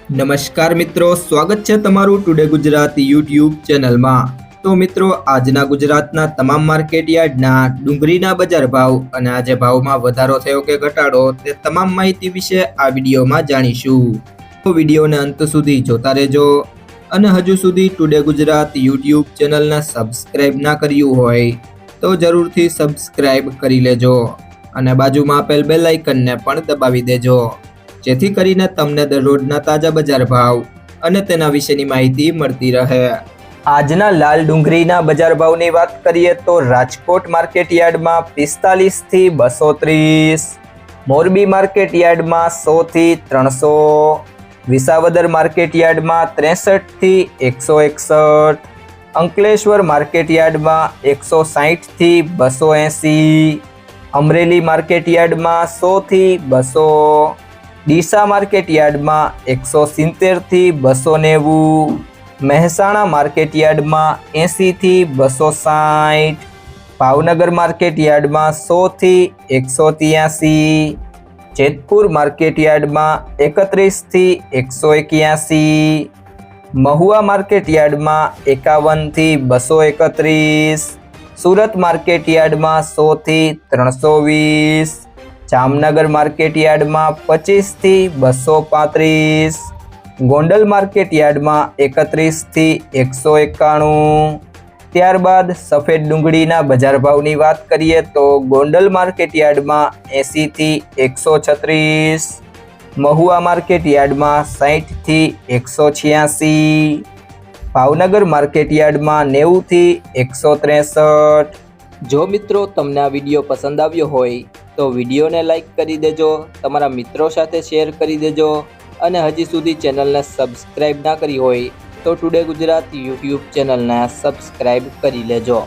નમસ્કાર મિત્રો, સ્વાગત છે તમારું ટુડે ગુજરાત યુટ્યુબ ચેનલમાં। તો મિત્રો, આજના ગુજરાતના તમામ માર્કેટ યાર્ડના ડુંગળીના બજાર ભાવ અને આજે ભાવમાં વધારો થયો કે ઘટાડો તે તમામ માહિતી વિશે આ વિડીયોમાં જાણીશું। તો વિડીયોને અંત સુધી જોતા રહેજો અને હજુ સુધી ટુડે ગુજરાત યુટ્યુબ ચેનલને સબસ્ક્રાઇબ ના કર્યું હોય તો જરૂરથી સબસ્ક્રાઇબ કરી લેજો અને બાજુમાં આપેલ બેલ આઇકનને પણ દબાવી દેજો, જેથી કરીને તમને દરરોજના તાજા બજાર ભાવ અને તેના વિશેની માહિતી મળતી રહે। આજના લાલ ડુંગળીના બજાર ભાવની વાત કરીએ તો રાજકોટ માર્કેટ યાર્ડમાં 45 થી 230, મોરબી માર્કેટ યાર્ડમાં 100 થી 300, વિસાવદર માર્કેટ યાર્ડમાં 63 થી 161, અંકલેશ્વર માર્કેટ યાર્ડમાં 160 થી 280, અમરેલી માર્કેટ યાર્ડમાં 100 થી 200, ડીસા માર્કેટ યાર્ડમાં 170 થી 290, મહેસાણા માર્કેટ યાર્ડમાં 80 થી 260, ભાવનગર માર્કેટ યાર્ડમાં 100 થી 183, જેતપુર માર્કેટ યાર્ડમાં 31 થી 181, મહુવા માર્કેટ યાર્ડમાં 51 થી 231, સુરત માર્કેટ યાર્ડમાં 100 થી 320, જામનગર માર્કેટ યાર્ડમાં 25 થી 235, ગોંડલ માર્કેટ યાર્ડમાં 31 થી 191। ત્યારબાદ સફેદ ડુંગળીના બજાર ભાવની વાત કરીએ તો ગોંડલ માર્કેટ યાર્ડમાં 80 થી 136, મહુવા માર્કેટ યાર્ડમાં 60 થી 186, ભાવનગર માર્કેટ યાર્ડમાં 90 થી 163। જો મિત્રો તમને આ વિડીયો પસંદ આવ્યો હોય તો વિડીયોને લાઈક કરી દેજો, તમારા મિત્રો સાથે શેર કરી દેજો અને હજી સુધી ચેનલને સબસ્ક્રાઇબ ના કરી હોય તો ટુડે ગુજરાત યુટ્યુબ ચેનલને સબસ્ક્રાઇબ કરી લેજો।